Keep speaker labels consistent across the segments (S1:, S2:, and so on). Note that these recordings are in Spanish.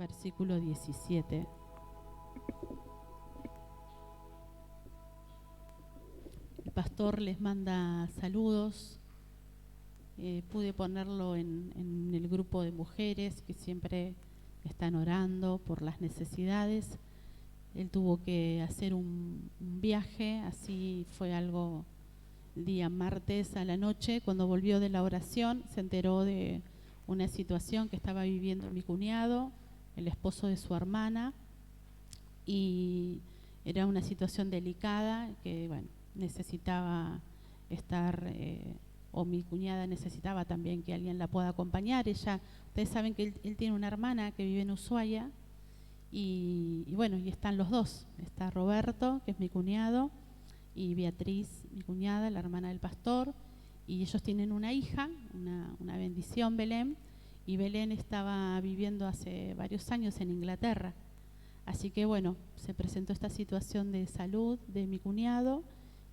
S1: versículo 17. El pastor les manda saludos. Pude ponerlo en el grupo de mujeres que siempre están orando por las necesidades. Él tuvo que hacer un viaje, así fue algo el día martes a la noche. Cuando volvió de la oración se enteró de una situación que estaba viviendo mi cuñado, el esposo de su hermana, y era una situación delicada que, bueno, necesitaba estar, o mi cuñada necesitaba también que alguien la pueda acompañar. Ustedes saben que él tiene una hermana que vive en Ushuaia, y bueno, y están los dos. Está Roberto, que es mi cuñado, y Beatriz, mi cuñada, la hermana del pastor, y ellos tienen una hija, una bendición, Belén, y Belén estaba viviendo hace varios años en Inglaterra. Así que bueno, se presentó esta situación de salud de mi cuñado,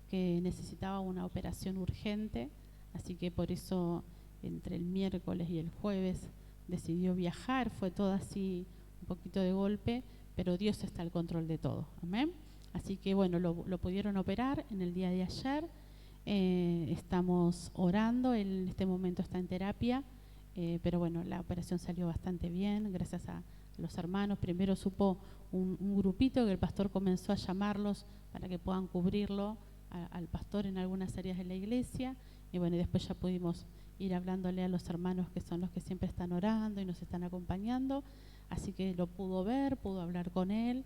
S1: que necesitaba una operación urgente, así que por eso entre el miércoles y el jueves decidió viajar. Fue todo así un poquito de golpe, pero Dios está al control de todo, amén. Así que bueno, lo pudieron operar en el día de ayer. Estamos orando, él en este momento está en terapia, pero bueno, la operación salió bastante bien, gracias a los hermanos. Primero supo un grupito que el pastor comenzó a llamarlos para que puedan cubrirlo al pastor en algunas áreas de la iglesia, y bueno, después ya pudimos ir hablándole a los hermanos que son los que siempre están orando y nos están acompañando, así que lo pudo ver, pudo hablar con él.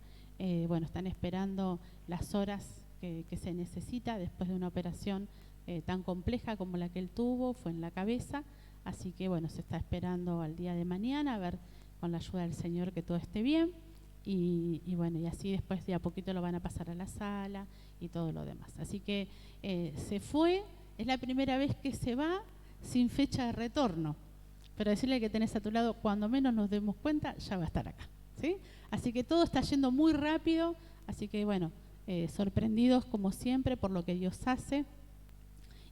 S1: Bueno, están esperando las horas que se necesita después de una operación tan compleja como la que él tuvo, fue en la cabeza, así que bueno, se está esperando al día de mañana a ver, con la ayuda del Señor, que todo esté bien, y bueno, y así después de a poquito lo van a pasar a la sala y todo lo demás. Así que se fue, es la primera vez que se va sin fecha de retorno, pero decirle que tenés a tu lado, cuando menos nos demos cuenta, ya va a estar acá, ¿sí? Así que todo está yendo muy rápido, así que bueno, sorprendidos como siempre por lo que Dios hace,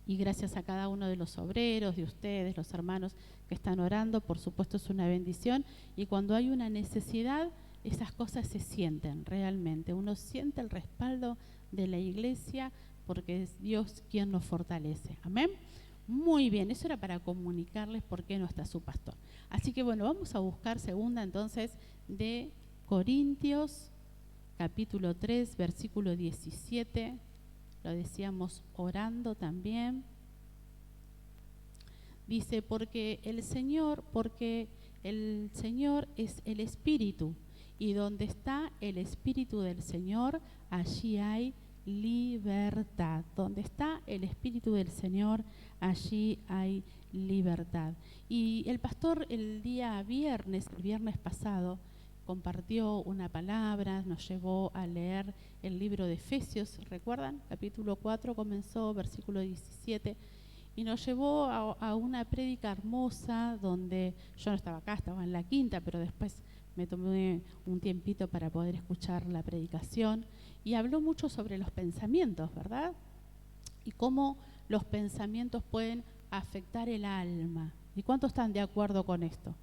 S1: y gracias a cada uno de los obreros, de ustedes, los hermanos que están orando. Por supuesto es una bendición, y cuando hay una necesidad, esas cosas se sienten realmente. Uno siente el respaldo de la iglesia porque es Dios quien nos fortalece, amén. Muy bien, eso era para comunicarles por qué no está su pastor. Así que bueno, vamos a buscar segunda entonces de Corintios, capítulo 3, versículo 17. Lo decíamos orando también. Dice, porque el Señor es el Espíritu, y donde está el Espíritu del Señor, allí hay libertad. Donde está el Espíritu del Señor, allí hay libertad. Y el pastor el viernes pasado, compartió una palabra, nos llevó a leer el libro de Efesios, ¿recuerdan? Capítulo 4 comenzó, versículo 17, y nos llevó a una prédica hermosa donde yo no estaba acá, estaba en la quinta, pero después me tomé un tiempito para poder escuchar la predicación, y habló mucho sobre los pensamientos, ¿verdad? Y cómo los pensamientos pueden afectar el alma. ¿Y cuántos están de acuerdo con esto?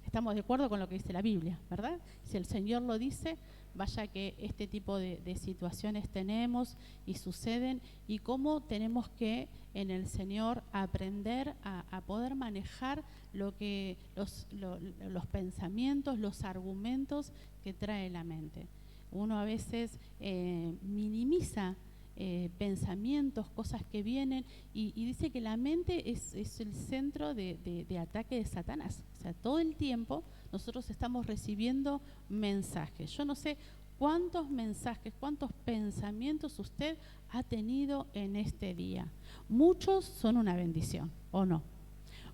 S1: Estamos de acuerdo con lo que dice la Biblia, ¿verdad? Si el Señor lo dice, vaya que este tipo de situaciones tenemos y suceden, y cómo tenemos que en el Señor aprender a poder manejar los pensamientos, los argumentos que trae la mente. Uno a veces minimiza pensamientos, cosas que vienen, y dice que la mente es el centro de ataque de Satanás. O sea, todo el tiempo nosotros estamos recibiendo mensajes. Yo no sé cuántos mensajes, cuántos pensamientos usted ha tenido en este día. Muchos son una bendición, ¿o no?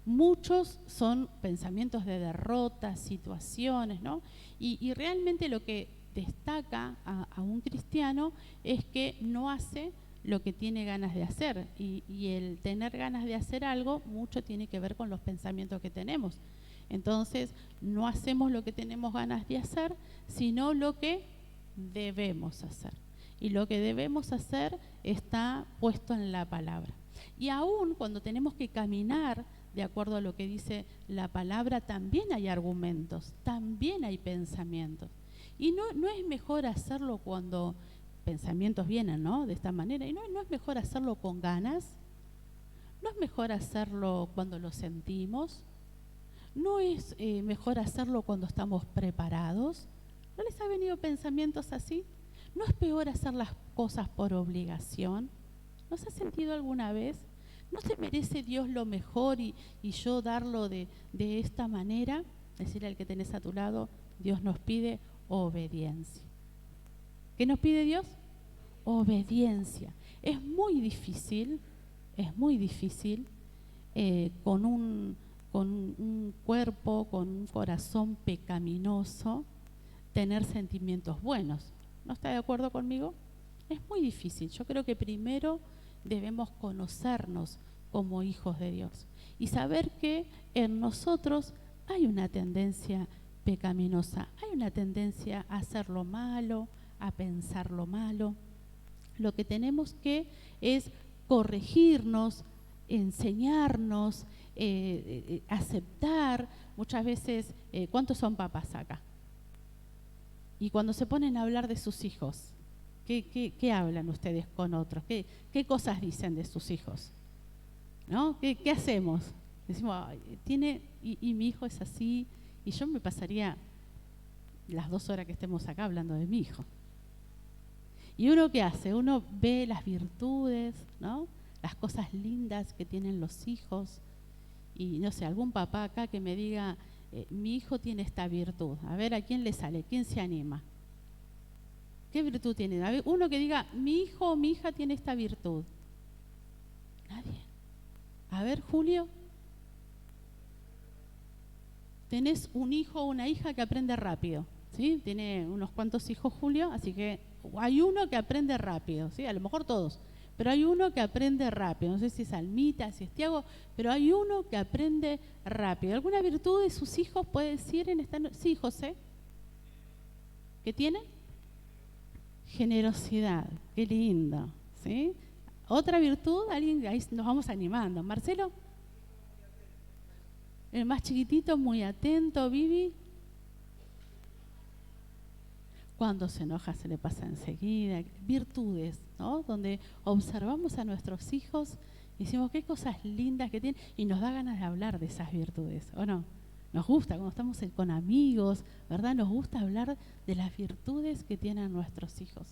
S1: Muchos son pensamientos de derrota, situaciones, ¿no? Y realmente lo que destaca a un cristiano es que no hace lo que tiene ganas de hacer, y el tener ganas de hacer algo mucho tiene que ver con los pensamientos que tenemos. Entonces no hacemos lo que tenemos ganas de hacer, sino lo que debemos hacer, y lo que debemos hacer está puesto en la palabra. Y aún cuando tenemos que caminar de acuerdo a lo que dice la palabra, también hay argumentos, también hay pensamientos. Y no es mejor hacerlo cuando pensamientos vienen, ¿no? De esta manera. Y no es mejor hacerlo con ganas. No es mejor hacerlo cuando lo sentimos. No es mejor hacerlo cuando estamos preparados. ¿No les ha venido pensamientos así? ¿No es peor hacer las cosas por obligación? ¿No se ha sentido alguna vez? ¿No se merece Dios lo mejor y yo darlo de esta manera? Decirle al que tenés a tu lado, Dios nos pide obediencia. ¿Qué nos pide Dios? Obediencia. Es muy difícil con un cuerpo, con un corazón pecaminoso, tener sentimientos buenos. ¿No está de acuerdo conmigo? Es muy difícil. Yo creo que primero debemos conocernos como hijos de Dios y saber que en nosotros hay una tendencia pecaminosa, hay una tendencia a hacer lo malo, a pensar lo malo. Lo que tenemos que es corregirnos, enseñarnos, aceptar. Muchas veces, ¿cuántos son papás acá? Y cuando se ponen a hablar de sus hijos, ¿qué hablan ustedes con otros? ¿Qué cosas dicen de sus hijos? ¿No? ¿Qué hacemos? Decimos, y mi hijo es así, y yo me pasaría las 2 horas que estemos acá hablando de mi hijo. ¿Y uno qué hace? Uno ve las virtudes, ¿no? Las cosas lindas que tienen los hijos. Y no sé, algún papá acá que me diga, mi hijo tiene esta virtud. A ver, ¿a quién le sale? ¿Quién se anima? ¿Qué virtud tiene? A ver, uno que diga, mi hijo o mi hija tiene esta virtud. Nadie. A ver, Julio. Tenés un hijo o una hija que aprende rápido, ¿sí? Tiene unos cuantos hijos Julio, así que hay uno que aprende rápido, ¿sí? A lo mejor todos, pero hay uno que aprende rápido. No sé si es Almita, si es Tiago, pero hay uno que aprende rápido. ¿Alguna virtud de sus hijos puede decir en esta noche? Sí, José. ¿Qué tiene? Generosidad. Qué lindo, ¿sí? Otra virtud, alguien, ahí nos vamos animando. Marcelo. El más chiquitito, muy atento. Vivi. Cuando se enoja se le pasa enseguida. Virtudes, ¿no? Donde observamos a nuestros hijos y decimos qué cosas lindas que tienen y nos da ganas de hablar de esas virtudes, ¿o no? Nos gusta, cuando estamos con amigos, ¿verdad? Nos gusta hablar de las virtudes que tienen nuestros hijos.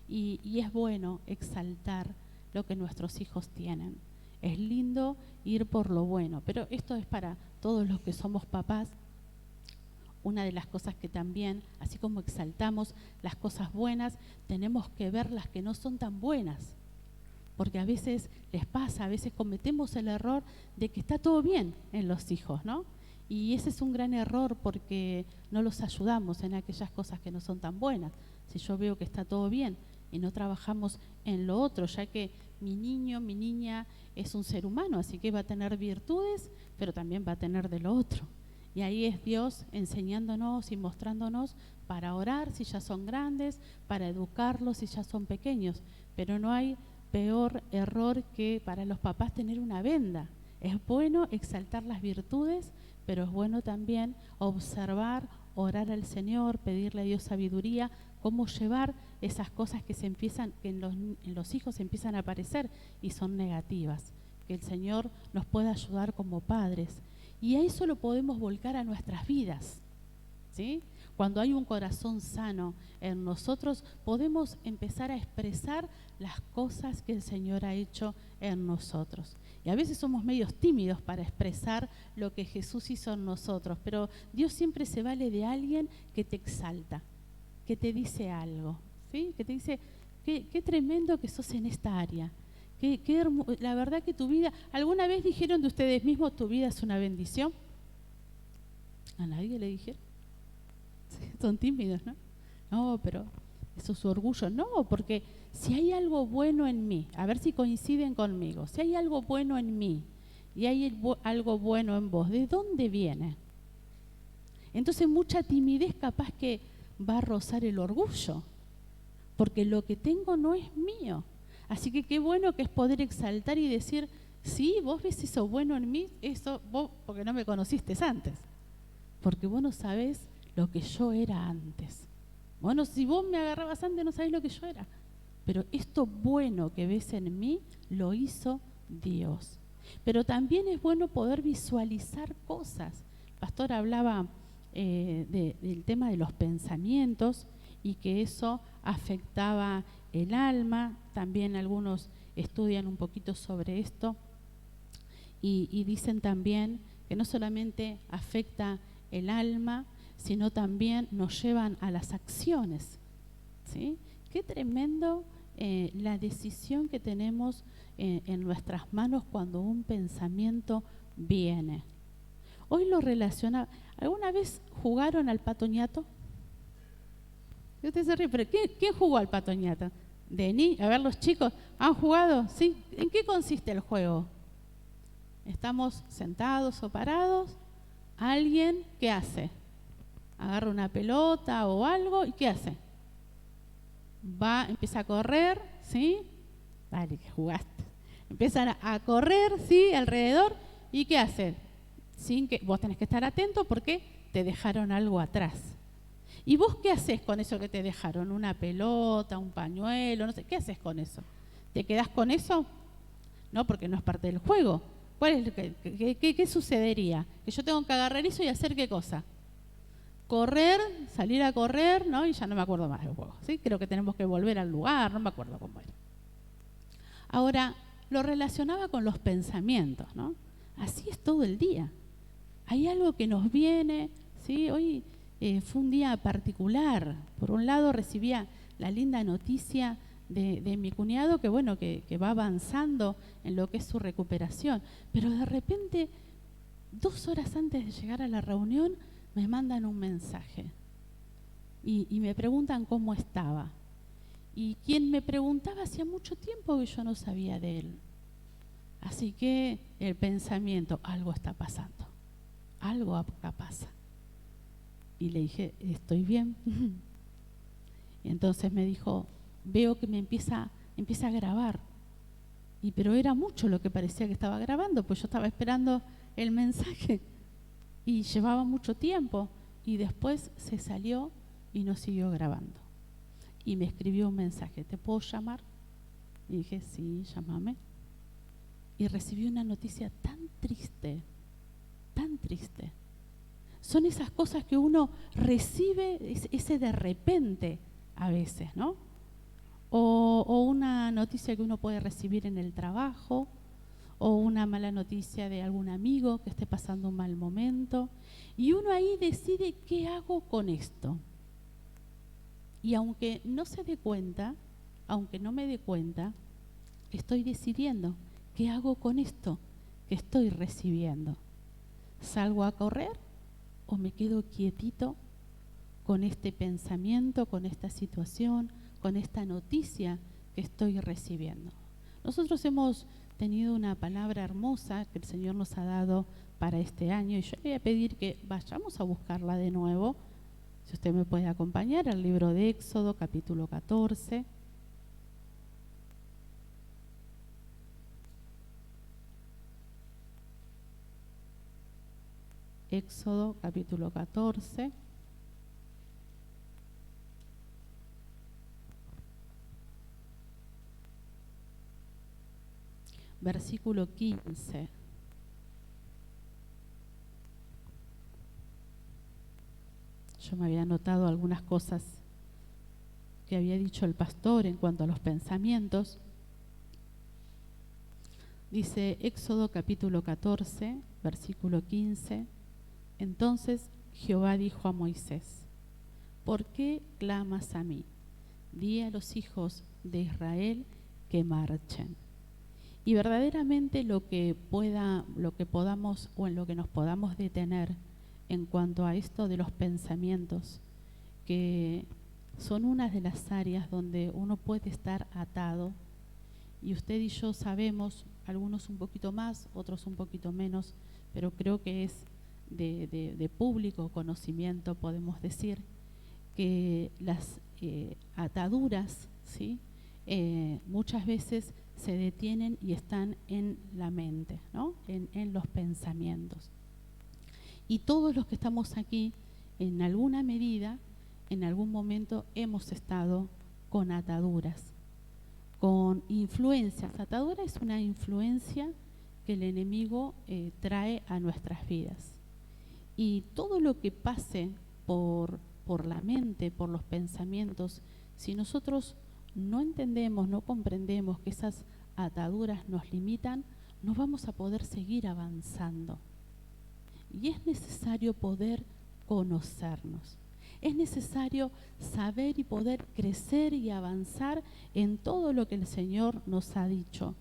S1: Y es bueno exaltar lo que nuestros hijos tienen. Es lindo ir por lo bueno, pero esto es para todos los que somos papás. Una de las cosas que también, así como exaltamos las cosas buenas, tenemos que ver las que no son tan buenas. Porque a veces les pasa, a veces cometemos el error de que está todo bien en los hijos, ¿no? Y ese es un gran error porque no los ayudamos en aquellas cosas que no son tan buenas. Si yo veo que está todo bien y no trabajamos en lo otro, ya que mi niño, mi niña es un ser humano, así que va a tener virtudes, pero también va a tener de lo otro. Y ahí es Dios enseñándonos y mostrándonos para orar si ya son grandes, para educarlos si ya son pequeños. Pero no hay peor error que para los papás tener una venda. Es bueno exaltar las virtudes, pero es bueno también observar, orar al Señor, pedirle a Dios sabiduría, cómo llevar esas cosas que en los hijos empiezan a aparecer y son negativas. Que el Señor nos pueda ayudar como padres. Y a eso lo podemos volcar a nuestras vidas, ¿sí? Cuando hay un corazón sano en nosotros, podemos empezar a expresar las cosas que el Señor ha hecho en nosotros. Y a veces somos medios tímidos para expresar lo que Jesús hizo en nosotros, pero Dios siempre se vale de alguien que te exalta, que te dice algo, ¿sí? Que te dice, qué tremendo que sos en esta área. La verdad que tu vida, ¿alguna vez dijeron de ustedes mismos tu vida es una bendición? ¿A nadie le dijeron? Sí, son tímidos, ¿no? No, pero eso es su orgullo. No, porque si hay algo bueno en mí, a ver si coinciden conmigo, si hay algo bueno en mí y hay algo bueno en vos, ¿de dónde viene? Entonces mucha timidez capaz que va a rozar el orgullo, porque lo que tengo no es mío. Así que qué bueno que es poder exaltar y decir, Sí, vos ves eso bueno en mí, eso vos porque no me conociste antes, porque vos no sabés lo que yo era antes. Bueno, si vos me agarrabas antes no sabés lo que yo era, pero esto bueno que ves en mí lo hizo Dios. Pero también es bueno poder visualizar cosas. El pastor hablaba del tema de los pensamientos y que eso afectaba el alma. También algunos estudian un poquito sobre esto y dicen también que no solamente afecta el alma, sino también nos llevan a las acciones, ¿sí? Qué tremendo la decisión que tenemos en nuestras manos cuando un pensamiento viene. Hoy lo relaciona. ¿Alguna vez jugaron al patoñato? Usted se ríe, pero ¿quién jugó al patoñato? A ver, los chicos, ¿han jugado? ¿Sí? ¿En qué consiste el juego? Estamos sentados o parados. ¿Alguien qué hace? Agarra una pelota o algo y ¿qué hace? Empieza a correr, ¿sí? Vale, que jugaste. Empiezan a correr, ¿sí? Alrededor. ¿Y qué hace? Sin que vos tenés que estar atento porque te dejaron algo atrás. ¿Y vos qué haces con eso que te dejaron? ¿Una pelota, un pañuelo? No sé, ¿qué haces con eso? ¿Te quedás con eso? No, porque no es parte del juego. ¿Qué sucedería? Que yo tengo que agarrar eso y hacer ¿qué cosa? Correr, salir a correr, ¿no? Y ya no me acuerdo más del juego, ¿sí? Creo que tenemos que volver al lugar, no me acuerdo cómo era. Ahora, lo relacionaba con los pensamientos, ¿no? Así es todo el día. Hay algo que nos viene, ¿sí? Hoy fue un día particular. Por un lado recibía la linda noticia de mi cuñado que, bueno, que va avanzando en lo que es su recuperación. Pero de repente, 2 horas antes de llegar a la reunión, me mandan un mensaje y me preguntan cómo estaba. Y quien me preguntaba hacía mucho tiempo que yo no sabía de él. Así que el pensamiento, algo está pasando, algo acá pasa. Y le dije, estoy bien. Y entonces me dijo, veo que me empieza a grabar. Pero era mucho lo que parecía que estaba grabando, pues yo estaba esperando el mensaje. Y llevaba mucho tiempo y después se salió y no siguió grabando. Y me escribió un mensaje, ¿te puedo llamar? Y dije, sí, llámame. Y recibí una noticia tan triste, tan triste. Son esas cosas que uno recibe, ese de repente a veces, ¿no? O una noticia que uno puede recibir en el trabajo, o una mala noticia de algún amigo que esté pasando un mal momento, y uno ahí decide qué hago con esto. Y aunque no se dé cuenta, aunque no me dé cuenta, estoy decidiendo qué hago con esto que estoy recibiendo. ¿Salgo a correr o me quedo quietito con este pensamiento, con esta situación, con esta noticia que estoy recibiendo? Nosotros hemos tenido una palabra hermosa que el Señor nos ha dado para este año y yo le voy a pedir que vayamos a buscarla de nuevo. Si usted me puede acompañar al libro de Éxodo, capítulo 14. Éxodo, capítulo 14. Versículo 15. Yo me había anotado algunas cosas que había dicho el pastor en cuanto a los pensamientos. Dice Éxodo capítulo 14, versículo 15. Entonces Jehová dijo a Moisés, ¿por qué clamas a mí? Di a los hijos de Israel que marchen. Y verdaderamente lo que podamos o en lo que nos podamos detener en cuanto a esto de los pensamientos, que son una de las áreas donde uno puede estar atado, y usted y yo sabemos, algunos un poquito más, otros un poquito menos, pero creo que es de público conocimiento, podemos decir, que las ataduras, ¿sí? Muchas veces se detienen y están en la mente, ¿no? En los pensamientos. Y todos los que estamos aquí, en alguna medida, en algún momento hemos estado con ataduras, con influencias. Atadura es una influencia que el enemigo trae a nuestras vidas. Y todo lo que pase por la mente, por los pensamientos, si nosotros no entendemos, no comprendemos que esas ataduras nos limitan, no vamos a poder seguir avanzando. Y es necesario poder conocernos. Es necesario saber y poder crecer y avanzar en todo lo que el Señor nos ha dicho.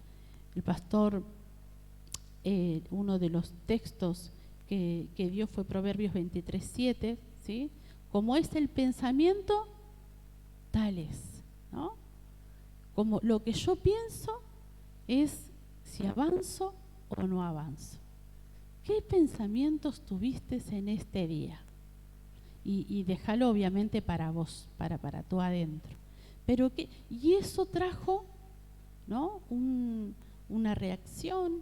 S1: El pastor, uno de los textos que dio fue Proverbios 23:7, ¿sí? Como es el pensamiento, tal es, ¿no? Como lo que yo pienso es si avanzo o no avanzo. ¿Qué pensamientos tuviste en este día? Y déjalo obviamente para vos, para tú adentro. Pero y eso trajo, ¿no? Una reacción,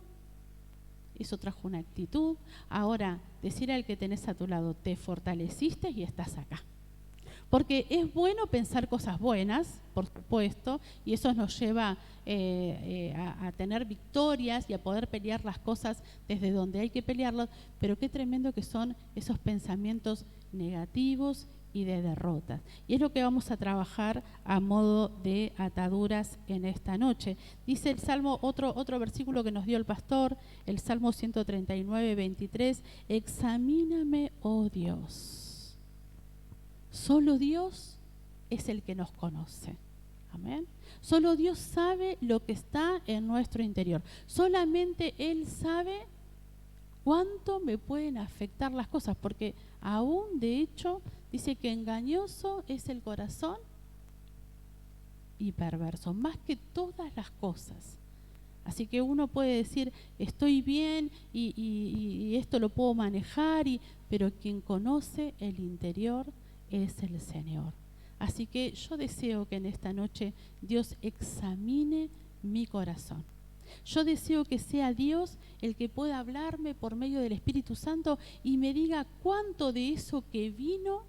S1: eso trajo una actitud. Ahora, decir al que tenés a tu lado, te fortaleciste y estás acá. Porque es bueno pensar cosas buenas, por supuesto, y eso nos lleva a tener victorias y a poder pelear las cosas desde donde hay que pelearlas, pero qué tremendo que son esos pensamientos negativos y de derrotas. Y es lo que vamos a trabajar a modo de ataduras en esta noche. Dice el Salmo, otro versículo que nos dio el pastor, el Salmo 139:23, examíname, oh Dios. Solo Dios es el que nos conoce. Amén. Solo Dios sabe lo que está en nuestro interior. Solamente Él sabe cuánto me pueden afectar las cosas, porque aún de hecho dice que engañoso es el corazón y perverso, más que todas las cosas. Así que uno puede decir, estoy bien y esto lo puedo manejar, pero quien conoce el interior es el Señor. Así que yo deseo que en esta noche Dios examine mi corazón. Yo deseo que sea Dios el que pueda hablarme por medio del Espíritu Santo y me diga cuánto de eso que vino,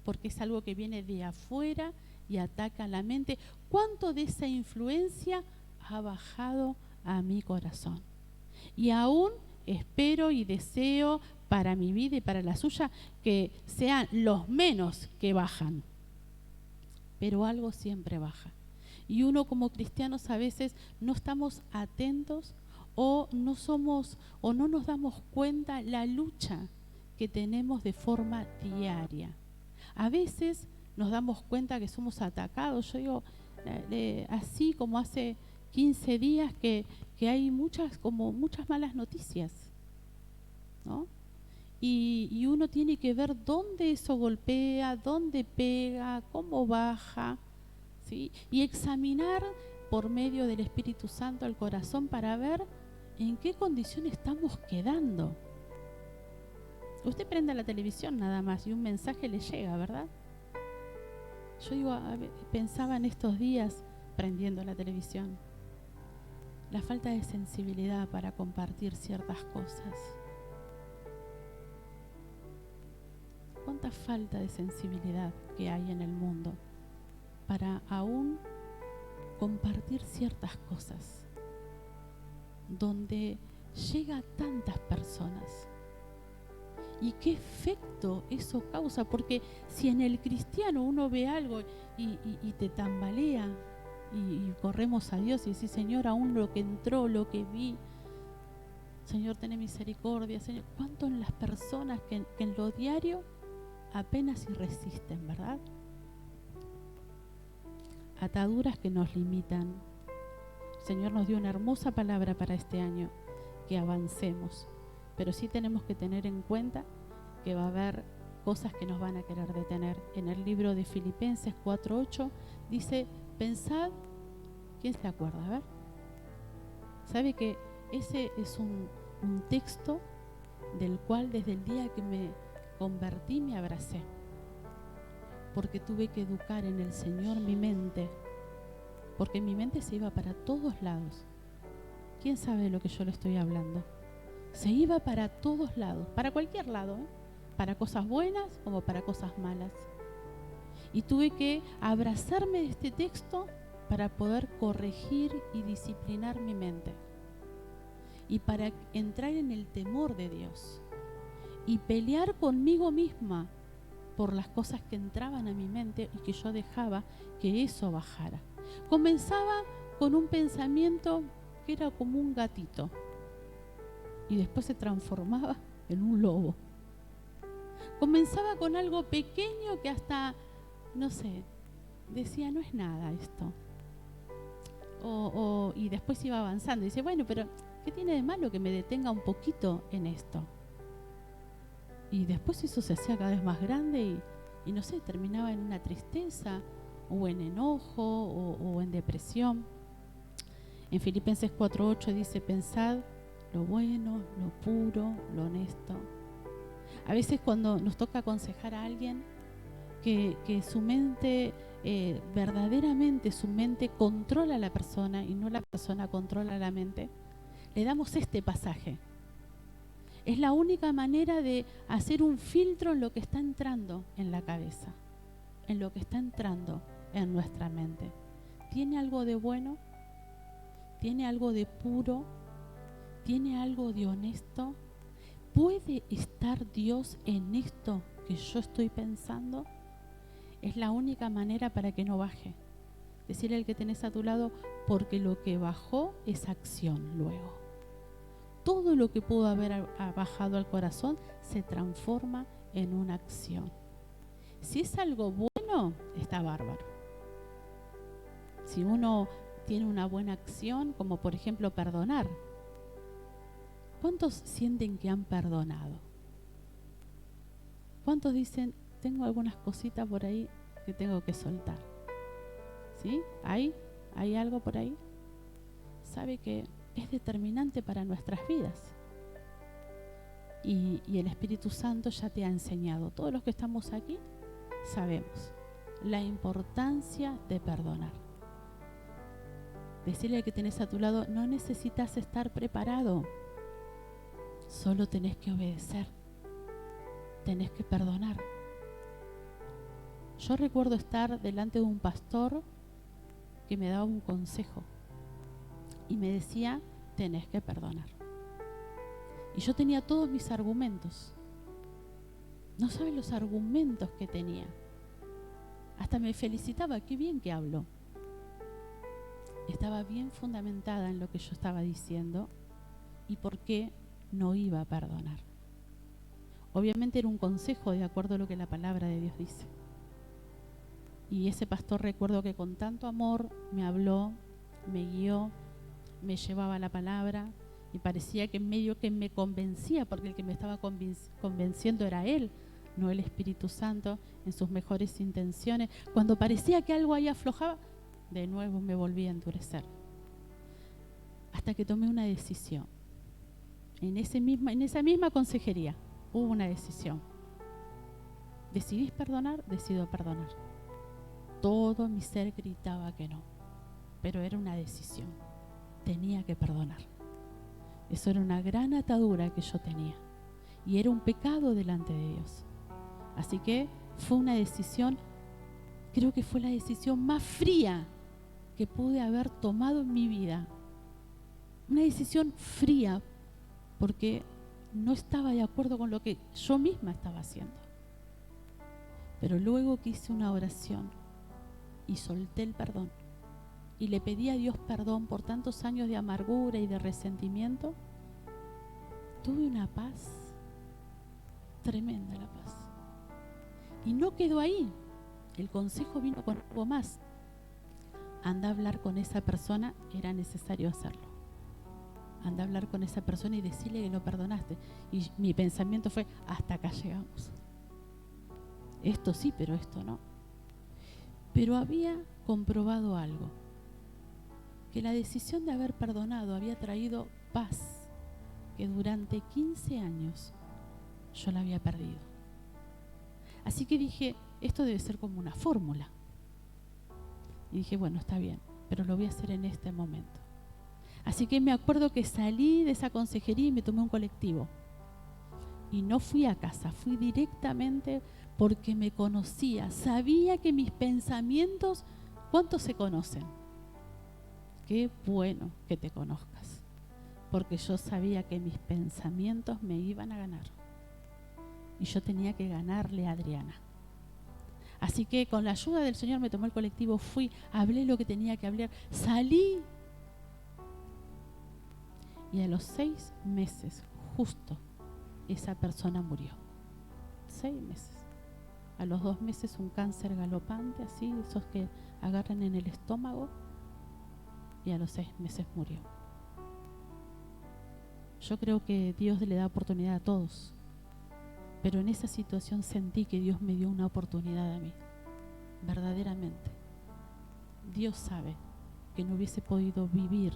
S1: porque es algo que viene de afuera y ataca la mente, cuánto de esa influencia ha bajado a mi corazón. Y aún espero y deseo para mi vida y para la suya que sean los menos que bajan, pero algo siempre baja. Y uno como cristianos a veces no estamos atentos o no nos damos cuenta la lucha que tenemos de forma diaria. A veces nos damos cuenta que somos atacados. Yo digo, así como hace 15 días que hay muchas malas noticias, ¿no? Y uno tiene que ver dónde eso golpea, dónde pega, cómo baja, ¿sí? Y examinar por medio del Espíritu Santo el corazón para ver en qué condición estamos quedando. Usted prende la televisión nada más y un mensaje le llega, ¿verdad? Yo digo, pensaba en estos días prendiendo la televisión, la falta de sensibilidad para compartir ciertas cosas. Cuánta falta de sensibilidad que hay en el mundo para aún compartir ciertas cosas, donde llega a tantas personas. ¿Y qué efecto eso causa? Porque si en el cristiano uno ve algo y te tambalea y corremos a Dios y decís, Señor, aún lo que entró, lo que vi, Señor, ten misericordia, Señor. ¿Cuánto en las personas que en lo diario apenas si resisten, verdad? Ataduras que nos limitan. El Señor nos dio una hermosa palabra para este año, que avancemos, pero sí tenemos que tener en cuenta que va a haber cosas que nos van a querer detener. En el libro de Filipenses 4:8 dice, pensad, ¿quién se acuerda? A ver, ¿sabe que ese es un texto del cual desde el día que me convertí me abracé? Porque tuve que educar en el Señor mi mente porque mi mente se iba para todos lados. ¿Quién sabe de lo que yo le estoy hablando? Se iba para todos lados, para cualquier lado, para cosas buenas como para cosas malas. Y tuve que abrazarme de este texto para poder corregir y disciplinar mi mente. Y para entrar en el temor de Dios. Y pelear conmigo misma por las cosas que entraban a mi mente y que yo dejaba que eso bajara. Comenzaba con un pensamiento que era como un gatito y después se transformaba en un lobo. Comenzaba con algo pequeño que hasta, no sé, decía, no es nada esto. Y después iba avanzando y dice, bueno, pero ¿qué tiene de malo que me detenga un poquito en esto? Y después eso se hacía cada vez más grande y no sé, terminaba en una tristeza o en enojo o en depresión. En Filipenses 4:8 dice, pensad lo bueno, lo puro, lo honesto. A veces cuando nos toca aconsejar a alguien que su mente, verdaderamente su mente controla a la persona y no la persona controla la mente, le damos este pasaje. Es la única manera de hacer un filtro en lo que está entrando en la cabeza, en lo que está entrando en nuestra mente. ¿Tiene algo de bueno? ¿Tiene algo de puro? ¿Tiene algo de honesto? ¿Puede estar Dios en esto que yo estoy pensando? Es la única manera para que no baje. Decirle al que tenés a tu lado, porque lo que bajó es acción luego. Todo lo que pudo haber bajado al corazón se transforma en una acción. Si es algo bueno, está bárbaro. Si uno tiene una buena acción, como por ejemplo perdonar, ¿cuántos sienten que han perdonado? ¿Cuántos dicen, tengo algunas cositas por ahí que tengo que soltar? ¿Sí? ¿Hay algo por ahí? ¿Sabe que es determinante para nuestras vidas? Y el Espíritu Santo ya te ha enseñado. Todos los que estamos aquí sabemos la importancia de perdonar. Decirle al que tenés a tu lado, no necesitas estar preparado, solo tenés que obedecer, tenés que perdonar. Yo recuerdo estar delante de un pastor que me daba un consejo y me decía, tenés que perdonar. Y yo tenía todos mis argumentos. No sabes los argumentos que tenía. Hasta me felicitaba, qué bien que hablo. Estaba bien fundamentada en lo que yo estaba diciendo y por qué no iba a perdonar. Obviamente era un consejo de acuerdo a lo que la palabra de Dios dice. Y ese pastor, recuerdo que con tanto amor me habló, me guió, me llevaba la palabra y parecía que medio que me convencía, porque el que me estaba convenciendo era él, no el Espíritu Santo, en sus mejores intenciones. Cuando parecía que algo ahí aflojaba, de nuevo me volví a endurecer. Hasta que tomé una decisión. En esa misma consejería hubo una decisión. ¿Decidís perdonar? Decido perdonar. Todo mi ser gritaba que no, pero era una decisión. Tenía que perdonar. Eso era una gran atadura que yo tenía y era un pecado delante de Dios. Así que fue una decisión, creo que fue la decisión más fría que pude haber tomado en mi vida. Una decisión fría porque no estaba de acuerdo con lo que yo misma estaba haciendo. Pero luego que hice una oración y solté el perdón y le pedí a Dios perdón por tantos años de amargura y de resentimiento, tuve una paz tremenda, la paz. Y no quedó ahí. El consejo vino con algo más. Anda a hablar con esa persona, era necesario hacerlo. Anda a hablar con esa persona y decirle que lo perdonaste. Y mi pensamiento fue, hasta acá llegamos. Esto sí, pero esto no. Pero había comprobado algo, que la decisión de haber perdonado había traído paz, que durante 15 años yo la había perdido. Así que dije, esto debe ser como una fórmula. Y dije, bueno, está bien, pero lo voy a hacer en este momento. Así que me acuerdo que salí de esa consejería y me tomé un colectivo. Y no fui a casa, fui directamente porque me conocía. Sabía que mis pensamientos, ¿cuántos se conocen? Qué bueno que te conozcas, porque yo sabía que mis pensamientos me iban a ganar. Y yo tenía que ganarle a Adriana. Así que con la ayuda del Señor me tomé el colectivo, fui, hablé lo que tenía que hablar, salí. Y a los 6 meses, justo, esa persona murió. 6 meses. A los 2 meses un cáncer galopante, así, esos que agarran en el estómago. Y a los 6 meses murió. Yo creo que Dios le da oportunidad a todos. Pero en esa situación sentí que Dios me dio una oportunidad a mí. Verdaderamente. Dios sabe que no hubiese podido vivir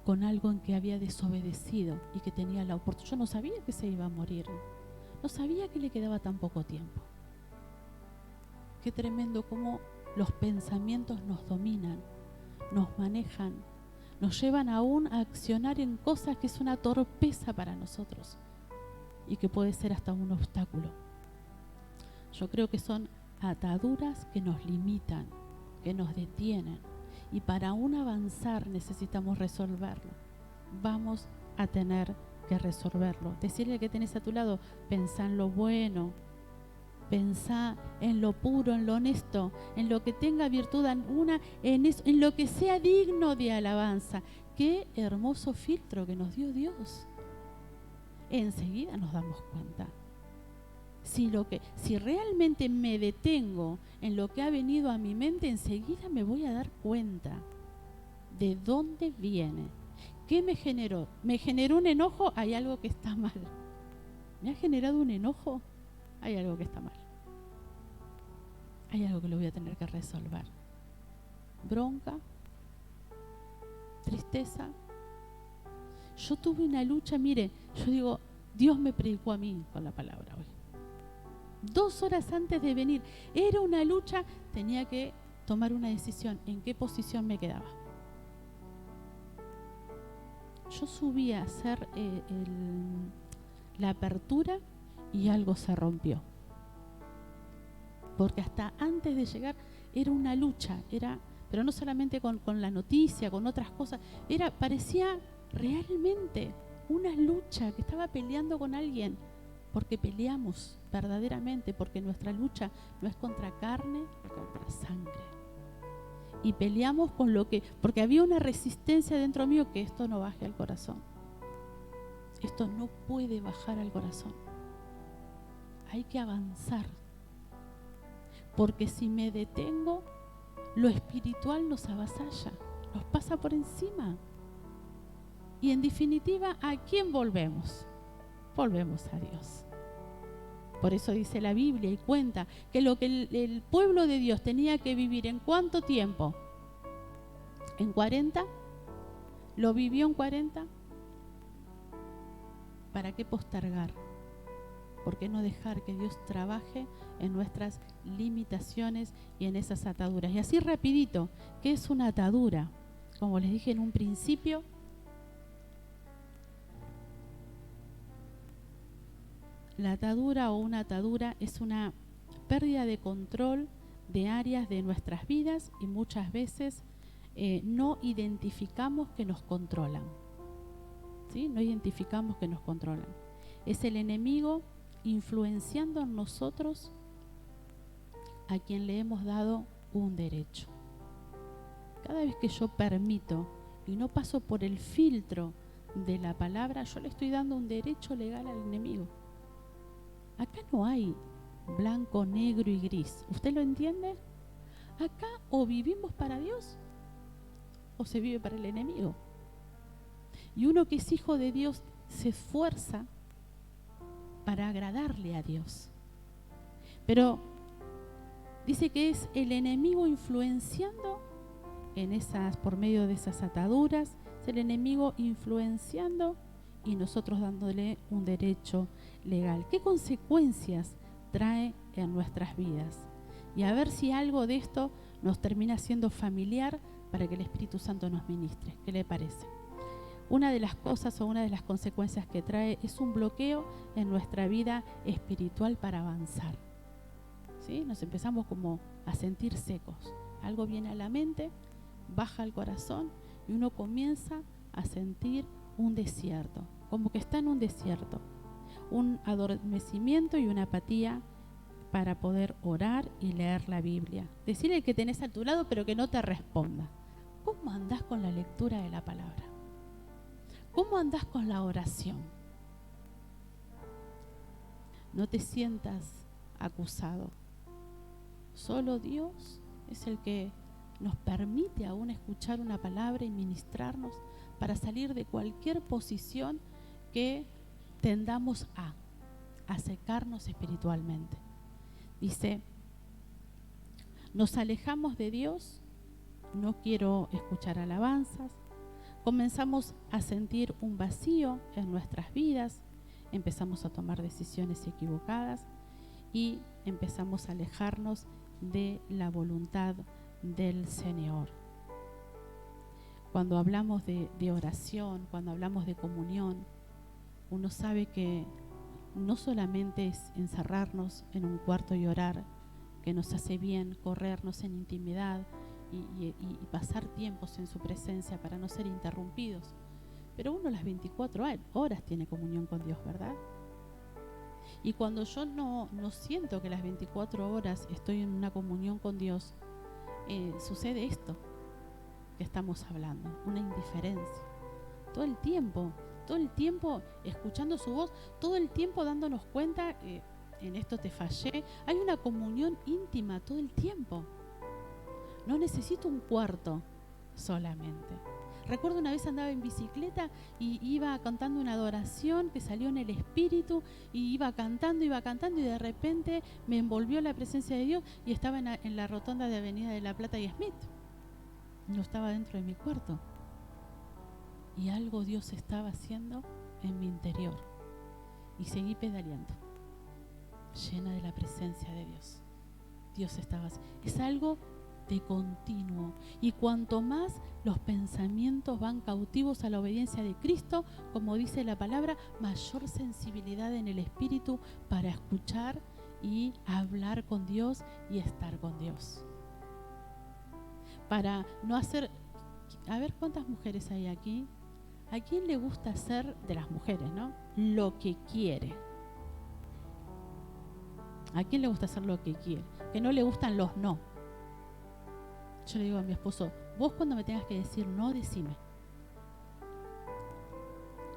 S1: con algo en que había desobedecido y que tenía la oportunidad. Yo no sabía que se iba a morir. No sabía que le quedaba tan poco tiempo. Qué tremendo cómo los pensamientos nos dominan, nos manejan, nos llevan aún a accionar en cosas que es una torpeza para nosotros y que puede ser hasta un obstáculo. Yo creo que son ataduras que nos limitan, que nos detienen, y para aún avanzar necesitamos resolverlo. Vamos a tener que resolverlo. Decirle al que tenés a tu lado, pensá en lo bueno, pensá en lo puro, en lo honesto, en lo que tenga virtud en lo que sea digno de alabanza. Qué hermoso filtro que nos dio Dios. Enseguida nos damos cuenta. Si realmente me detengo en lo que ha venido a mi mente, enseguida me voy a dar cuenta de dónde viene. ¿Qué me generó? ¿Me generó un enojo? Hay algo que está mal. ¿Me ha generado un enojo? Hay algo que está mal. Hay algo que lo voy a tener que resolver. Bronca, tristeza. Yo tuve una lucha, mire, yo digo, Dios me predicó a mí con la palabra hoy. 2 horas antes de venir, era una lucha, tenía que tomar una decisión, en qué posición me quedaba. Yo subí a hacer la apertura y algo se rompió. Porque hasta antes de llegar era una lucha, pero no solamente con la noticia, con otras cosas, parecía realmente una lucha que estaba peleando con alguien, porque peleamos verdaderamente, porque nuestra lucha no es contra carne, es contra sangre. Y peleamos porque había una resistencia dentro mío que esto no baje al corazón. Esto no puede bajar al corazón. Hay que avanzar. Porque si me detengo, lo espiritual nos avasalla, nos pasa por encima. Y en definitiva, ¿a quién volvemos? Volvemos a Dios. Por eso dice la Biblia y cuenta que lo que el pueblo de Dios tenía que vivir, ¿en cuánto tiempo? ¿En 40? ¿Lo vivió en 40? ¿Para qué postergar? ¿Por qué no dejar que Dios trabaje en nuestras limitaciones y en esas ataduras? Y así rapidito, ¿qué es una atadura? Como les dije en un principio, la atadura o una atadura es una pérdida de control de áreas de nuestras vidas y muchas veces no identificamos que nos controlan. ¿Sí? No identificamos que nos controlan. Es el enemigo influenciando en nosotros a quien le hemos dado un derecho. Cada vez que yo permito y no paso por el filtro de la palabra, yo le estoy dando un derecho legal al enemigo. Acá no hay blanco, negro y gris. ¿Usted lo entiende? Acá o vivimos para Dios o se vive para el enemigo. Y uno que es hijo de Dios se esfuerza para agradarle a Dios. Pero dice que es el enemigo influenciando por medio de esas ataduras, es el enemigo influenciando y nosotros dándole un derecho legal. ¿Qué consecuencias trae en nuestras vidas? Y a ver si algo de esto nos termina siendo familiar para que el Espíritu Santo nos ministre. ¿Qué le parece? Una de las cosas o una de las consecuencias que trae es un bloqueo en nuestra vida espiritual para avanzar. ¿Sí? Nos empezamos como a sentir secos. Algo viene a la mente, baja al corazón y uno comienza a sentir un desierto, como que está en un desierto, un adormecimiento y una apatía para poder orar y leer la Biblia. Decirle que tenés a tu lado pero que no te responda. ¿Cómo andás con la lectura de la palabra? ¿Cómo andás con la oración? No te sientas acusado. Solo Dios es el que nos permite aún escuchar una palabra y ministrarnos para salir de cualquier posición que tendamos a secarnos espiritualmente. Dice, nos alejamos de Dios, no quiero escuchar alabanzas, comenzamos a sentir un vacío en nuestras vidas, empezamos a tomar decisiones equivocadas y empezamos a alejarnos de la voluntad del Señor. Cuando hablamos de oración, cuando hablamos de comunión, uno sabe que no solamente es encerrarnos en un cuarto y orar, que nos hace bien corrernos en intimidad y pasar tiempos en su presencia para no ser interrumpidos. Pero uno las 24 horas tiene comunión con Dios, ¿verdad? Y cuando yo no siento que las 24 horas estoy en una comunión con Dios, sucede esto que estamos hablando, una indiferencia. Todo el tiempo escuchando su voz, todo el tiempo dándonos cuenta, en esto te fallé. Hay una comunión íntima todo el tiempo. No necesito un cuarto solamente. Recuerdo una vez andaba en bicicleta y iba cantando una adoración que salió en el espíritu y iba cantando y de repente me envolvió la presencia de Dios y estaba en la rotonda de Avenida de la Plata y Smith. No estaba dentro de mi cuarto. Y algo Dios estaba haciendo en mi interior. Y seguí pedaleando, llena de la presencia de Dios. Dios estaba haciendo. Es algo de continuo. Y cuanto más los pensamientos van cautivos a la obediencia de Cristo, como dice la palabra, mayor sensibilidad en el espíritu para escuchar y hablar con Dios y estar con Dios. Para no hacer... A ver cuántas mujeres hay aquí. ¿A quién le gusta hacer, de las mujeres, ¿no?, lo que quiere? ¿A quién le gusta hacer lo que quiere? Que no le gustan los no. Yo le digo a mi esposo, vos cuando me tengas que decir no, decime.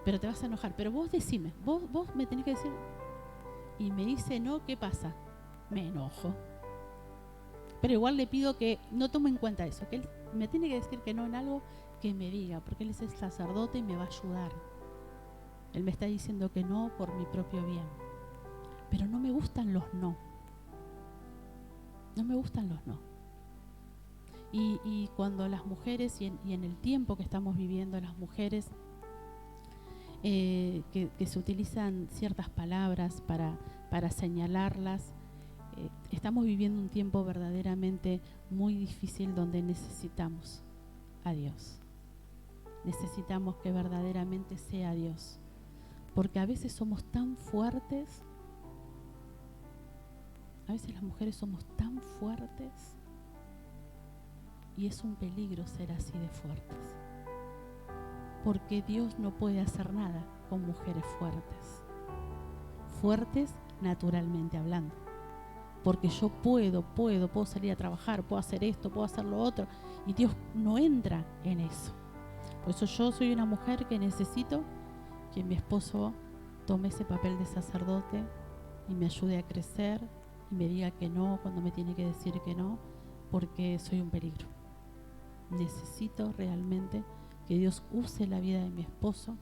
S1: Pero te vas a enojar, pero vos decime, vos me tenés que decir. Y me dice no, ¿qué pasa? Me enojo. Pero igual le pido que no tome en cuenta eso, que él me tiene que decir que no en algo, que me diga, porque él es el sacerdote y me va a ayudar. Él me está diciendo que no por mi propio bien. Pero no me gustan los no. No me gustan los no. Y cuando las mujeres, y en el tiempo que estamos viviendo, las mujeres que se utilizan ciertas palabras para señalarlas, estamos viviendo un tiempo verdaderamente muy difícil donde necesitamos a Dios. Necesitamos que verdaderamente sea Dios, porque a veces somos tan fuertes, a veces las mujeres somos tan fuertes y es un peligro ser así de fuertes, porque Dios no puede hacer nada con mujeres fuertes naturalmente hablando, porque yo puedo salir a trabajar, puedo hacer esto, puedo hacer lo otro, y Dios no entra en eso. Por eso yo soy una mujer que necesito que mi esposo tome ese papel de sacerdote y me ayude a crecer y me diga que no cuando me tiene que decir que no, porque soy un peligro. Necesito realmente que Dios use la vida de mi esposo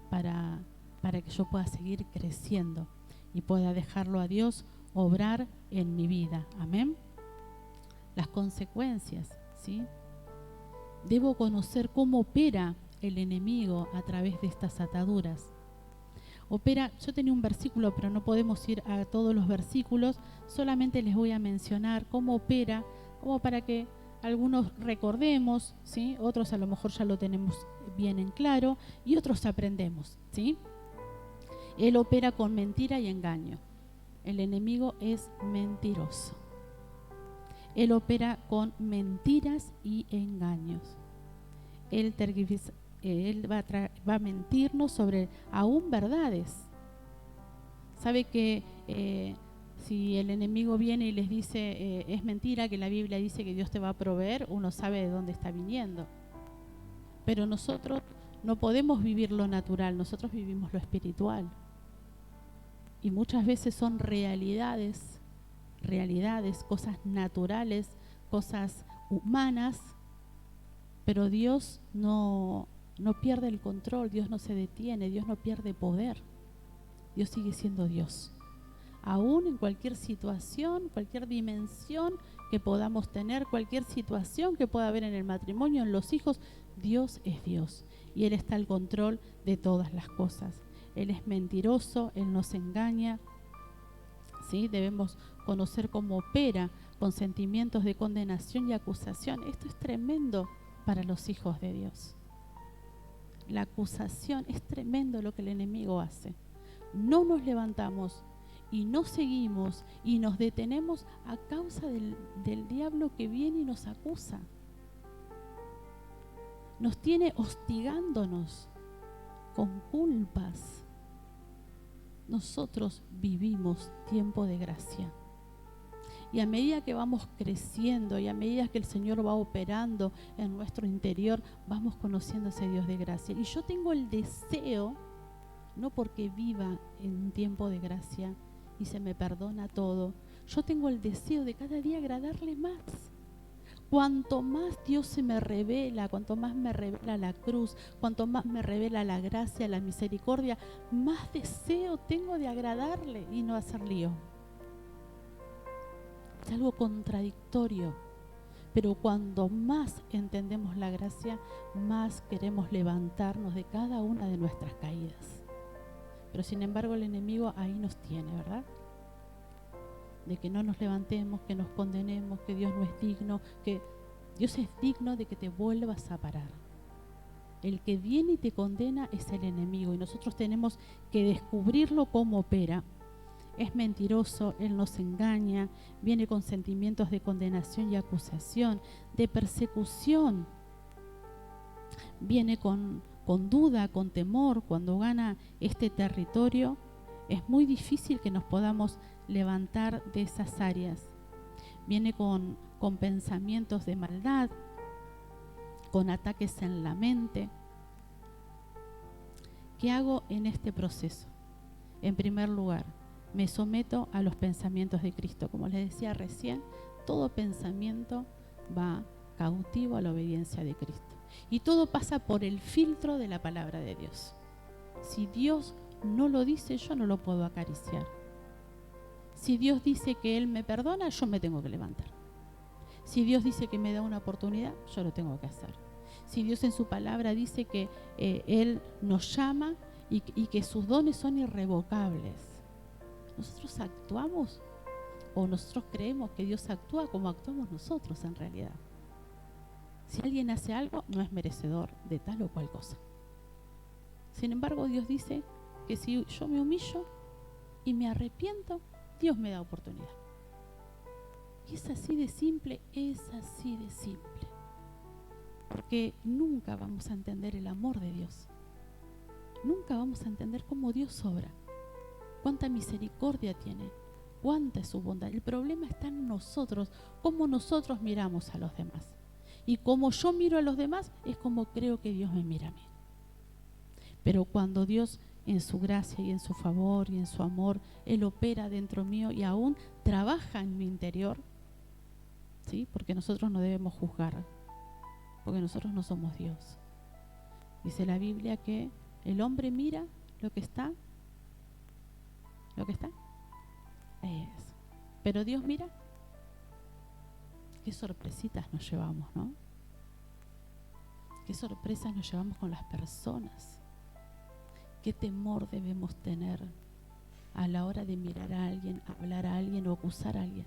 S1: para que yo pueda seguir creciendo y pueda dejarlo a Dios obrar en mi vida. Amén. Las consecuencias, ¿sí? Debo conocer cómo opera el enemigo a través de estas ataduras. Yo tenía un versículo, pero no podemos ir a todos los versículos, solamente les voy a mencionar cómo opera, como para que algunos recordemos, ¿sí? Otros a lo mejor ya lo tenemos bien en claro y otros aprendemos, ¿sí? Él opera con mentira y engaño. El enemigo es mentiroso. Él opera con mentiras y engaños. Él va a mentirnos sobre aún verdades. Sabe que si el enemigo viene y les dice es mentira que la Biblia dice que Dios te va a proveer, uno sabe de dónde está viniendo. Pero nosotros no podemos vivir lo natural, nosotros vivimos lo espiritual. Y muchas veces son realidades, cosas naturales, cosas humanas, pero Dios no pierde el control, Dios no se detiene, Dios no pierde poder. Dios sigue siendo Dios. Aún en cualquier situación, cualquier dimensión que podamos tener, cualquier situación que pueda haber en el matrimonio, en los hijos, Dios es Dios y Él está al control de todas las cosas. Él es mentiroso, Él nos engaña, ¿sí? Debemos conocer cómo opera con sentimientos de condenación y acusación. Esto es tremendo para los hijos de Dios. La acusación es tremendo lo que el enemigo hace. No nos levantamos y no seguimos y nos detenemos a causa del diablo que viene y nos acusa. Nos tiene hostigándonos con culpas. Nosotros vivimos tiempo de gracia. Y a medida que vamos creciendo y a medida que el Señor va operando en nuestro interior, vamos conociendo a ese Dios de gracia. Y yo tengo el deseo, no porque viva en un tiempo de gracia y se me perdona todo, yo tengo el deseo de cada día agradarle más. Cuanto más Dios se me revela, cuanto más me revela la cruz, cuanto más me revela la gracia, la misericordia, más deseo tengo de agradarle y no hacer lío. Es algo contradictorio, pero cuando más entendemos la gracia, más queremos levantarnos de cada una de nuestras caídas. Pero sin embargo el enemigo ahí nos tiene, ¿verdad? De que no nos levantemos, que nos condenemos, que Dios no es digno, que Dios es digno de que te vuelvas a parar. El que viene y te condena es el enemigo y nosotros tenemos que descubrirlo cómo opera. Es mentiroso, Él nos engaña, viene con sentimientos de condenación y acusación, de persecución. Viene con duda, con temor. Cuando gana este territorio, es muy difícil que nos podamos levantar de esas áreas. Viene con pensamientos de maldad, con ataques en la mente. ¿Qué hago en este proceso? En primer lugar, me someto a los pensamientos de Cristo. Como les decía recién, todo pensamiento va cautivo a la obediencia de Cristo. Y todo pasa por el filtro de la palabra de Dios. Si Dios no lo dice, yo no lo puedo acariciar. Si Dios dice que Él me perdona, yo me tengo que levantar. Si Dios dice que me da una oportunidad, yo lo tengo que hacer. Si Dios en su palabra dice que Él nos llama y que sus dones son irrevocables, ¿nosotros actuamos o nosotros creemos que Dios actúa como actuamos nosotros en realidad? Si alguien hace algo, no es merecedor de tal o cual cosa. Sin embargo, Dios dice que si yo me humillo y me arrepiento, Dios me da oportunidad. Y es así de simple, es así de simple. Porque nunca vamos a entender el amor de Dios. Nunca vamos a entender cómo Dios obra. Cuánta misericordia tiene, cuánta es su bondad. El problema está en nosotros, cómo nosotros miramos a los demás. Y como yo miro a los demás, es como creo que Dios me mira a mí. Pero cuando Dios en su gracia y en su favor y en su amor, Él opera dentro mío y aún trabaja en mi interior, ¿sí? Porque nosotros no debemos juzgar, porque nosotros no somos Dios. Dice la Biblia que el hombre mira lo que está, es. Pero Dios mira. Qué sorpresitas nos llevamos, ¿no? Qué sorpresas nos llevamos con las personas. Qué temor debemos tener a la hora de mirar a alguien, hablar a alguien o acusar a alguien.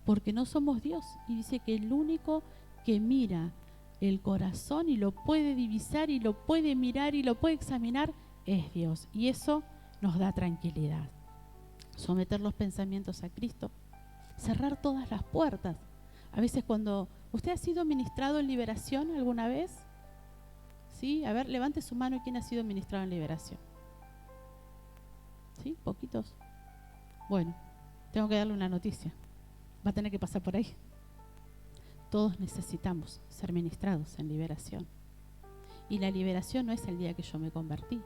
S1: porque no somos Dios. Y dice que el único que mira el corazón y lo puede divisar y lo puede mirar y lo puede examinar es Dios. Y eso nos da tranquilidad. Someter los pensamientos a Cristo. Cerrar todas las puertas. A veces cuando... ¿Usted ha sido ministrado en liberación alguna vez? ¿Sí? A ver, levante su mano. ¿Quién ha sido ministrado en liberación? ¿Sí? ¿Poquitos? Bueno, tengo que darle una noticia. Va a tener que pasar por ahí. Todos necesitamos ser ministrados en liberación. Y la liberación no es el día que yo me convertí.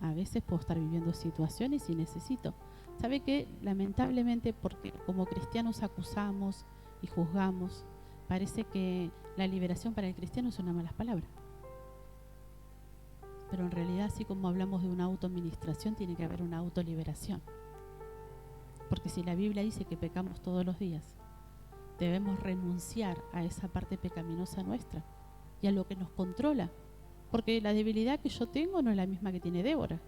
S1: A veces puedo estar viviendo situaciones y necesito. ¿Sabe qué? Lamentablemente, porque como cristianos acusamos y juzgamos, parece que la liberación para el cristiano es una mala palabra. Pero en realidad, así como hablamos de una autoadministración, tiene que haber una autoliberación. Porque si la Biblia dice que pecamos todos los días, debemos renunciar a esa parte pecaminosa nuestra y a lo que nos controla. Porque la debilidad que yo tengo no es la misma que tiene Débora.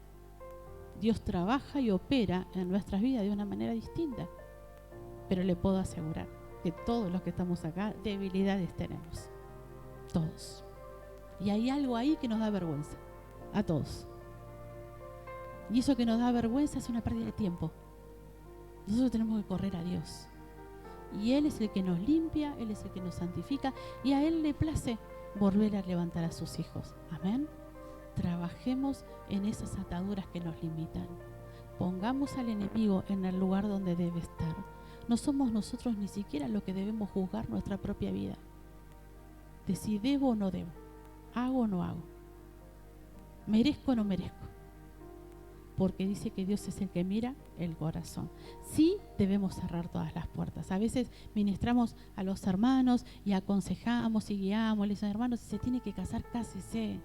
S1: Dios trabaja y opera en nuestras vidas de una manera distinta. Pero le puedo asegurar que todos los que estamos acá, debilidades tenemos. Todos. Y hay algo ahí que nos da vergüenza. A todos. Y eso que nos da vergüenza es una pérdida de tiempo. Nosotros tenemos que correr a Dios. Y Él es el que nos limpia, Él es el que nos santifica, y a Él le place volver a levantar a sus hijos. Amén. Trabajemos en esas ataduras que nos limitan. Pongamos al enemigo en el lugar donde debe estar. No somos nosotros ni siquiera los que debemos juzgar nuestra propia vida. De si debo o no debo, hago o no hago, merezco o no merezco. Porque dice que Dios es el que mira el corazón. Sí debemos cerrar todas las puertas. A veces ministramos a los hermanos y aconsejamos y guiamos. Le dicen, hermanos, si se tiene que casar, cásese.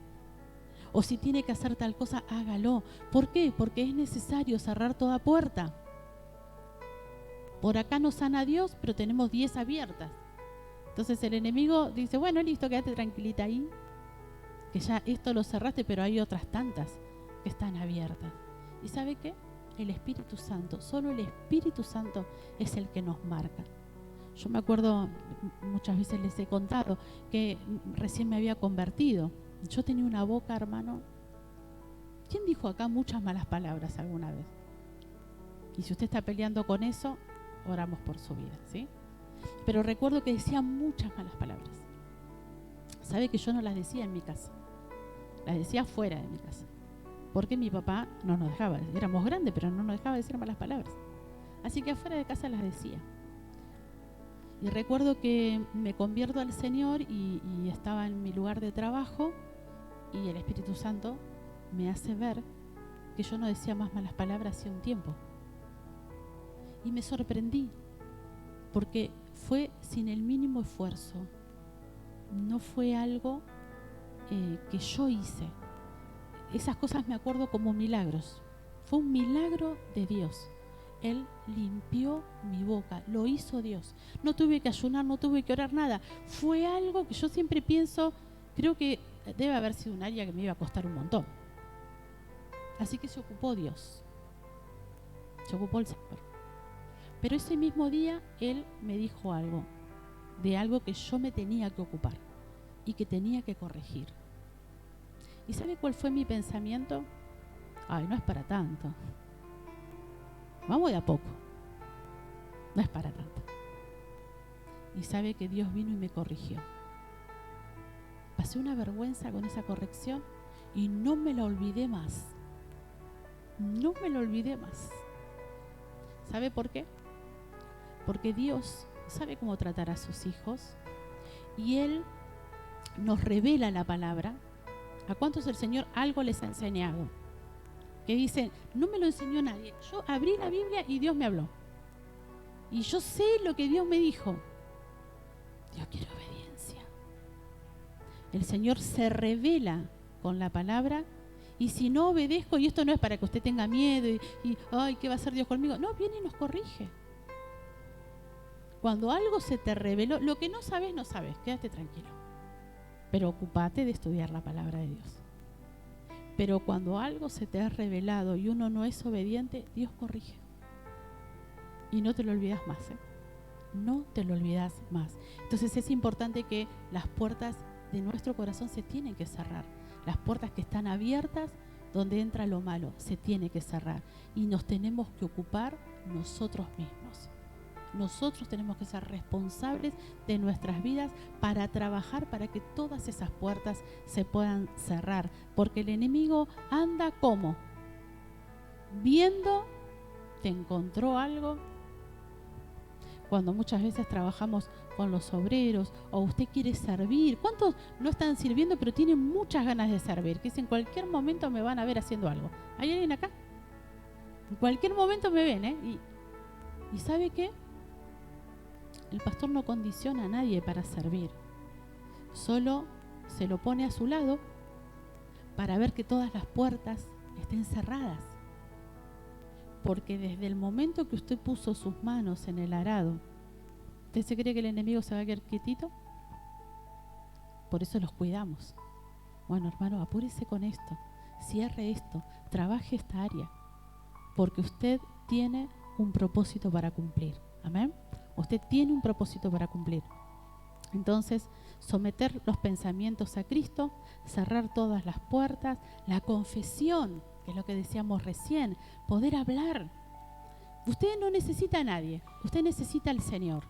S1: O si tiene que hacer tal cosa, hágalo. ¿Por qué? Porque es necesario cerrar toda puerta. Por acá nos sana Dios, pero tenemos 10 abiertas. Entonces el enemigo dice, bueno, listo, quédate tranquilita ahí, que ya esto lo cerraste, pero hay otras tantas que están abiertas. ¿Y sabe qué? El Espíritu Santo, solo el Espíritu Santo es el que nos marca. Yo me acuerdo, muchas veces les he contado, que recién me había convertido. Yo tenía una boca, hermano. ¿Quién dijo acá muchas malas palabras alguna vez? Y si usted está peleando con eso, oramos por su vida, ¿sí? Pero recuerdo que decía muchas malas palabras. ¿Sabe que yo no las decía en mi casa? Las decía fuera de mi casa. Porque mi papá no nos dejaba, éramos grandes, pero no nos dejaba decir malas palabras. Así que afuera de casa las decía. Y recuerdo que me convierto al Señor y estaba en mi lugar de trabajo y el Espíritu Santo me hace ver que yo no decía más malas palabras hacía un tiempo. Y me sorprendí, porque fue sin el mínimo esfuerzo. No fue algo que yo hice. Esas cosas me acuerdo como milagros. Fue un milagro de Dios. Él limpió mi boca, lo hizo Dios. No tuve que ayunar, no tuve que orar nada. Fue algo que yo siempre pienso, creo que debe haber sido un área que me iba a costar un montón. Así que se ocupó Dios. Se ocupó el Señor. Pero ese mismo día Él me dijo algo, de algo que yo me tenía que ocupar y que tenía que corregir. ¿Y sabe cuál fue mi pensamiento? Ay, no es para tanto. Vamos de a poco. No es para tanto. Y sabe que Dios vino y me corrigió. Pasé una vergüenza con esa corrección y no me la olvidé más. No me la olvidé más. ¿Sabe por qué? Porque Dios sabe cómo tratar a sus hijos y Él nos revela la palabra. ¿A cuántos el Señor algo les ha enseñado? Que dicen, no me lo enseñó nadie. Yo abrí la Biblia y Dios me habló. Y yo sé lo que Dios me dijo. Dios quiere obediencia. El Señor se revela con la palabra. Y si no obedezco, y esto no es para que usted tenga miedo y ay, ¿qué va a hacer Dios conmigo? No, viene y nos corrige. Cuando algo se te reveló, lo que no sabes, no sabes. Quédate tranquilo. Pero ocúpate de estudiar la palabra de Dios. Pero cuando algo se te ha revelado y uno no es obediente, Dios corrige. Y no te lo olvidas más, ¿eh? No te lo olvidas más. Entonces es importante que las puertas de nuestro corazón se tienen que cerrar. Las puertas que están abiertas, donde entra lo malo, se tiene que cerrar. Y nos tenemos que ocupar nosotros mismos. Nosotros tenemos que ser responsables de nuestras vidas para trabajar para que todas esas puertas se puedan cerrar. Porque el enemigo anda como viendo, te encontró algo. Cuando muchas veces trabajamos con los obreros o usted quiere servir, ¿cuántos no están sirviendo pero tienen muchas ganas de servir? Que en cualquier momento me van a ver haciendo algo. ¿Hay alguien acá? En cualquier momento me ven, ¿eh? ¿Y sabe qué? El pastor no condiciona a nadie para servir. Solo se lo pone a su lado para ver que todas las puertas estén cerradas. Porque desde el momento que usted puso sus manos en el arado, ¿usted se cree que el enemigo se va a quedar quietito? Por eso los cuidamos. Bueno, hermano, apúrese con esto, cierre esto, trabaje esta área, porque usted tiene un propósito para cumplir. Amén. Usted tiene un propósito para cumplir. Entonces, someter los pensamientos a Cristo, cerrar todas las puertas, la confesión, que es lo que decíamos recién, poder hablar. Usted no necesita a nadie, usted necesita al Señor.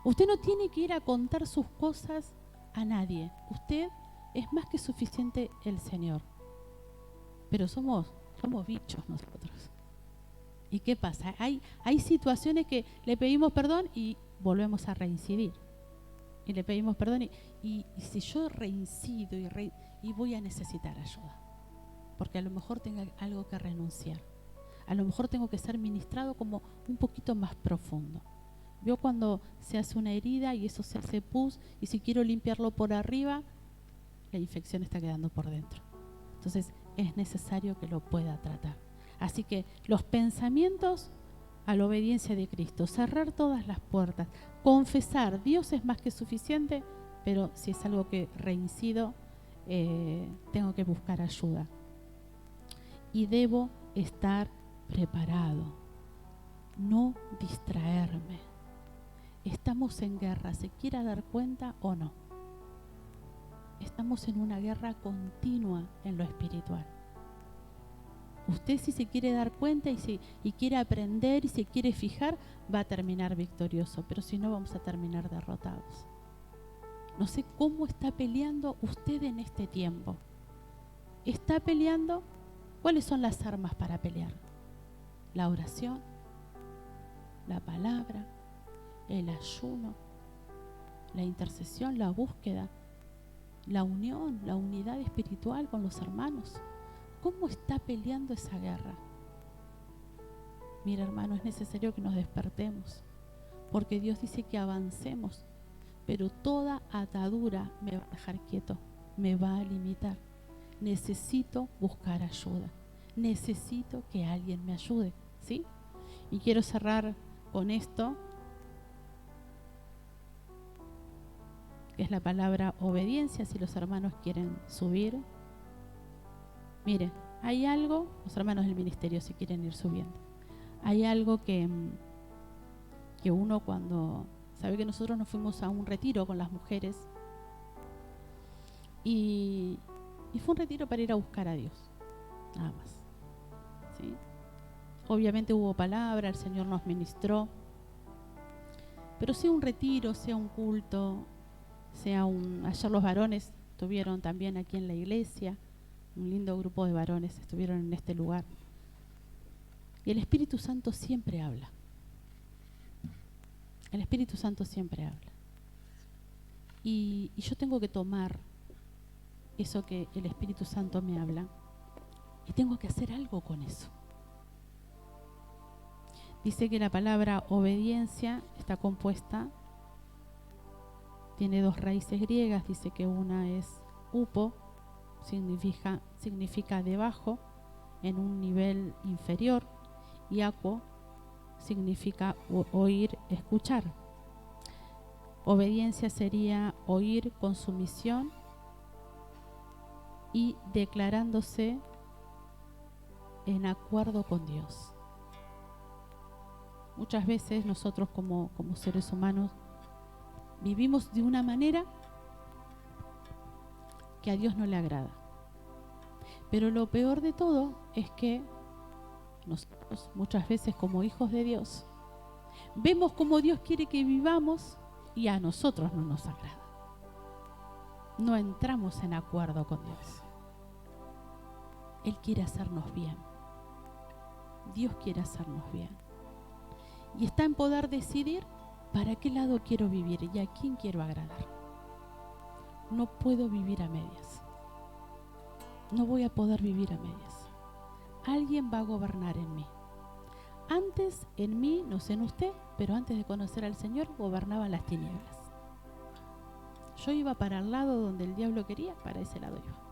S1: Usted no tiene que ir a contar sus cosas a nadie. Usted es más que suficiente el Señor. Pero somos bichos nosotros. ¿Y qué pasa? Hay situaciones que le pedimos perdón y volvemos a reincidir. Y le pedimos perdón y si yo reincido y voy a necesitar ayuda. Porque a lo mejor tengo algo que renunciar. A lo mejor tengo que ser ministrado como un poquito más profundo. Veo cuando se hace una herida y eso se hace pus y si quiero limpiarlo por arriba, la infección está quedando por dentro. Entonces es necesario que lo pueda tratar. Así que los pensamientos a la obediencia de Cristo, cerrar todas las puertas, confesar, Dios es más que suficiente, pero si es algo que reincido, tengo que buscar ayuda. Y debo estar preparado, no distraerme. Estamos en guerra, ¿se quiera dar cuenta o no? Estamos en una guerra continua en lo espiritual. Usted si se quiere dar cuenta y quiere aprender y se quiere fijar, va a terminar victorioso, pero si no vamos a terminar derrotados. No sé cómo está peleando usted en este tiempo. ¿Está peleando? ¿Cuáles son las armas para pelear? La oración, la palabra, el ayuno, la intercesión, la búsqueda, la unión, la unidad espiritual con los hermanos. ¿Cómo está peleando esa guerra? Mira, hermano, es necesario que nos despertemos, porque Dios dice que avancemos, pero toda atadura me va a dejar quieto, me va a limitar. Necesito buscar ayuda, necesito que alguien me ayude, ¿sí? Y quiero cerrar con esto, que es la palabra obediencia, si los hermanos quieren subir. Mire, hay algo, los hermanos del ministerio si quieren ir subiendo, hay algo que uno cuando, sabe que nosotros nos fuimos a un retiro con las mujeres y fue un retiro para ir a buscar a Dios, nada más, ¿sí? Obviamente hubo palabra, el Señor nos ministró, pero sea un retiro, sea un culto, ayer los varones estuvieron también aquí en la iglesia, un lindo grupo de varones estuvieron en este lugar. Y el Espíritu Santo siempre habla. El Espíritu Santo siempre habla. Y yo tengo que tomar eso que el Espíritu Santo me habla y tengo que hacer algo con eso. Dice que la palabra obediencia está compuesta, tiene dos raíces griegas, dice que una es upo, significa debajo, en un nivel inferior, y aquo significa oír, escuchar. Obediencia sería oír con sumisión y declarándose en acuerdo con Dios. Muchas veces nosotros como seres humanos vivimos de una manera que a Dios no le agrada. Pero lo peor de todo es que nosotros muchas veces como hijos de Dios vemos cómo Dios quiere que vivamos y a nosotros no nos agrada. No entramos en acuerdo con Dios. Él quiere hacernos bien. Dios quiere hacernos bien. Y está en poder decidir para qué lado quiero vivir y a quién quiero agradar. No puedo vivir a medias. No voy a poder vivir a medias. Alguien va a gobernar en mí. Antes en mí, no sé en usted, pero antes de conocer al Señor gobernaban las tinieblas. Yo iba para el lado donde el diablo quería, para ese lado iba.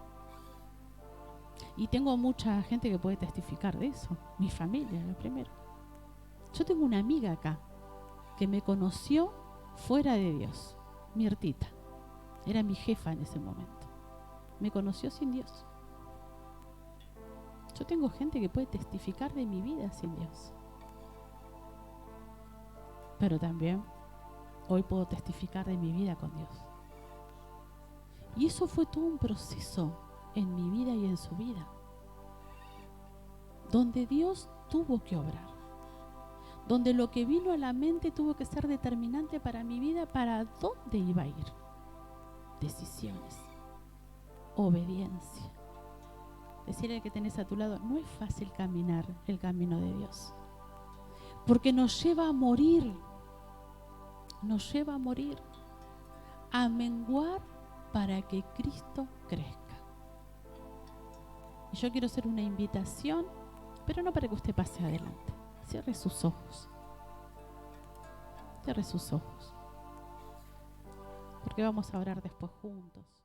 S1: Y tengo mucha gente que puede testificar de eso. Mi familia, lo primero. Yo tengo una amiga acá que me conoció fuera de Dios, Mirtita. Era mi jefa en ese momento. Me conoció sin Dios. Yo tengo gente que puede testificar de mi vida sin Dios. Pero también hoy puedo testificar de mi vida con Dios. Y eso fue todo un proceso en mi vida y en su vida, donde Dios tuvo que obrar, donde lo que vino a la mente tuvo que ser determinante para mi vida, para dónde iba a ir. Decisiones, obediencia. Decirle al que tenés a tu lado, no es fácil caminar el camino de Dios, porque nos lleva a morir, a menguar para que Cristo crezca. Y yo quiero hacer una invitación, pero no para que usted pase adelante. Cierre sus ojos. Cierre sus ojos. Porque vamos a orar después juntos.